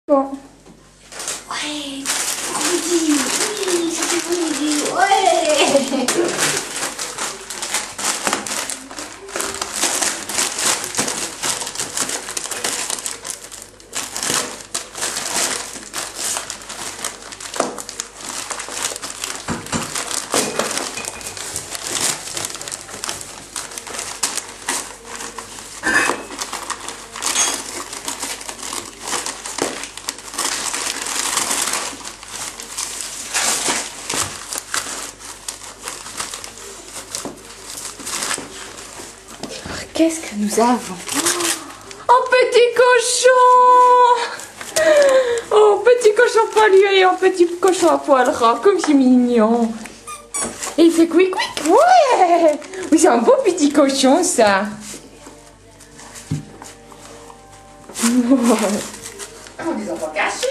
Bon. Ouais, Rudy, oui, c'était une bonne idée, ouais. Qu'est-ce que nous avons? Oh, petit cochon! Oh, petit cochon poilu et un petit cochon à poil ras, comme c'est mignon. Et il fait quick quick, ouais! Oui, c'est un beau petit cochon, ça. Oh, des enfants cachés.